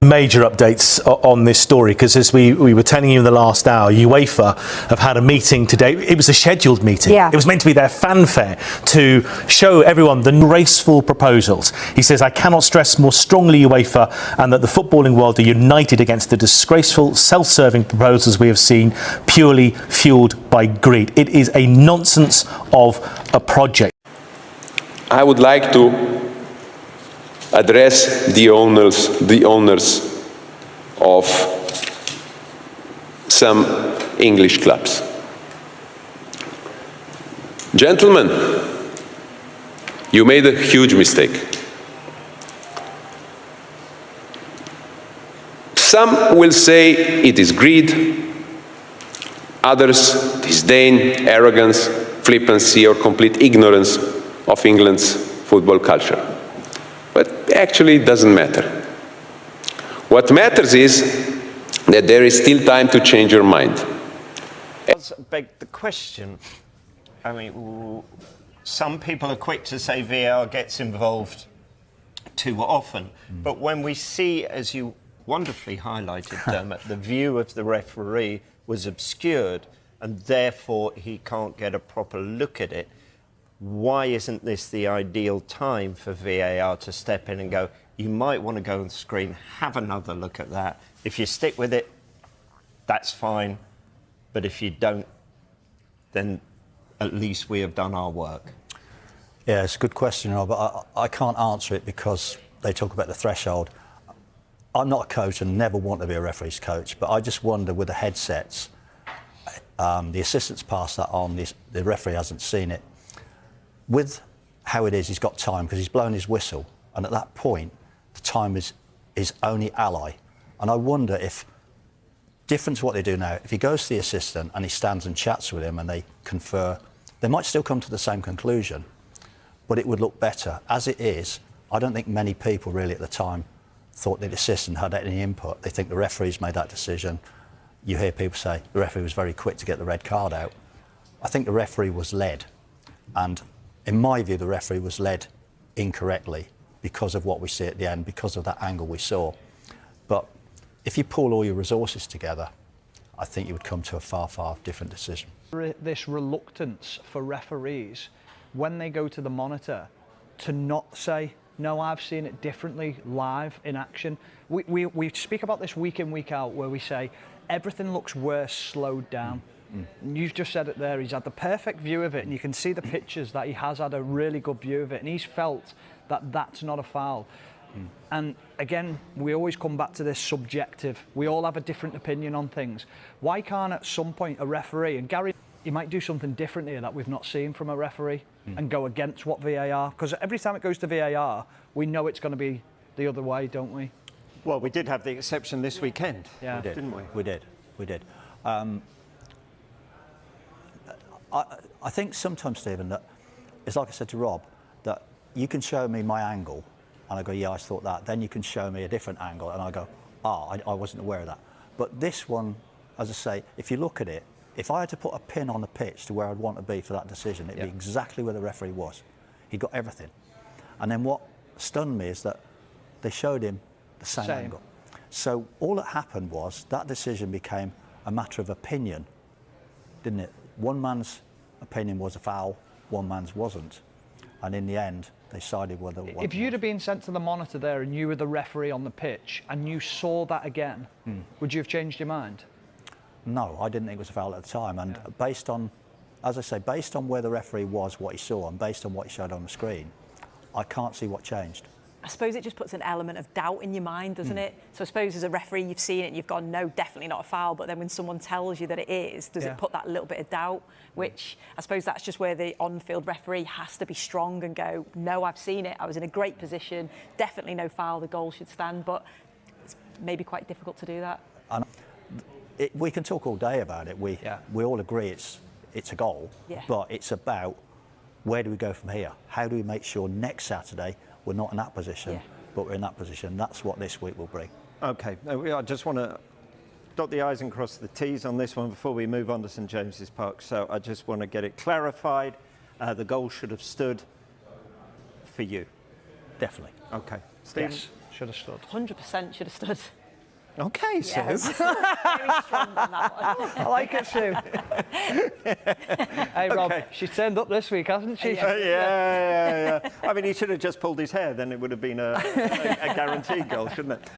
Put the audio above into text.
Major updates on this story, because as we were telling you in the last hour, UEFA have had a meeting today. It was a scheduled meeting. Yeah. It was meant to be their fanfare to show everyone the graceful proposals. He says, I cannot stress more strongly, UEFA, and that the footballing world are united against the disgraceful, self-serving proposals we have seen, purely fueled by greed. It is a nonsense of a project. I would like to address the owners of some English clubs. Gentlemen, you made a huge mistake. Some will say it is greed, others disdain, arrogance, flippancy, or complete ignorance of England's football culture. But actually it doesn't matter. What matters is that there is still time to change your mind. It does beg the question. I mean, some people are quick to say VAR gets involved too often, but when we see, as you wonderfully highlighted, Dermot, the view of the referee was obscured and therefore he can't get a proper look at it. Why isn't this the ideal time for VAR to step in and go, you might want to go on the screen, have another look at that. If you stick with it, that's fine. But if you don't, then at least we have done our work. Yeah, it's a good question, Rob, but I can't answer it because they talk about the threshold. I'm not a coach and never want to be a referee's coach, but I just wonder with the headsets, the assistants pass that on, the referee hasn't seen it. With how it is, he's got time because he's blown his whistle, and at that point, the time is his only ally. And I wonder if, different to what they do now, if he goes to the assistant and he stands and chats with him and they confer, they might still come to the same conclusion, but it would look better. As it is, I don't think many people really at the time thought the assistant had any input. They think the referee's made that decision. You hear people say the referee was very quick to get the red card out. I think the referee was led, and in my view, the referee was led incorrectly because of what we see at the end, because of that angle we saw. But if you pull all your resources together, I think you would come to a far, far different decision. This reluctance for referees, when they go to the monitor, to not say, no, I've seen it differently, live, in action. We speak about this week in, week out, where we say, everything looks worse slowed down. You've just said it there, he's had the perfect view of it, and you can see the pictures that he has had a really good view of it, and he's felt that that's not a foul. And again, we always come back to this subjective. We all have a different opinion on things. Why can't at some point a referee, and Gary, he might do something different here that we've not seen from a referee and go against what VAR, because every time it goes to VAR, we know it's going to be the other way, don't we? Well, we did have the exception this weekend, yeah, we did. Didn't we? We did. I think sometimes, Stephen, that it's like I said to Rob, that you can show me my angle and I go, yeah, I thought that. Then you can show me a different angle and I go, I wasn't aware of that. But this one, as I say, if you look at it, if I had to put a pin on the pitch to where I'd want to be for that decision, it'd be exactly where the referee was. He got everything. And then what stunned me is that they showed him the same angle. So all that happened was that decision became a matter of opinion, didn't it? One man's opinion was a foul, one man's wasn't. And in the end, they sided with it. If you'd have been sent to the monitor there and you were the referee on the pitch and you saw that again, would you have changed your mind? No, I didn't think it was a foul at the time. And based on, as I say, based on where the referee was, what he saw, and based on what he showed on the screen, I can't see what changed. I suppose it just puts an element of doubt in your mind, doesn't it? So I suppose as a referee, you've seen it and you've gone, no, definitely not a foul. But then when someone tells you that it is, does it put that little bit of doubt? Which I suppose that's just where the on-field referee has to be strong and go, no, I've seen it. I was in a great position. Definitely no foul. The goal should stand. But it's maybe quite difficult to do that. And we can talk all day about it. We all agree it's a goal. But it's about where do we go from here? How do we make sure next Saturday we're not in that position, but we're in that position? That's what this week will bring. OK, I just want to dot the I's and cross the T's on this one before we move on to St James's Park. So I just want to get it clarified. The goal should have stood for you. Definitely. OK. Stephen? Yes. Should have stood. 100% should have stood. Okay, Sue. Yes. Very strong on that one. I like it, Sue. Hey, Rob, she's turned up this week, hasn't she? Yeah. I mean, he should have just pulled his hair, then it would have been a guaranteed goal, shouldn't it?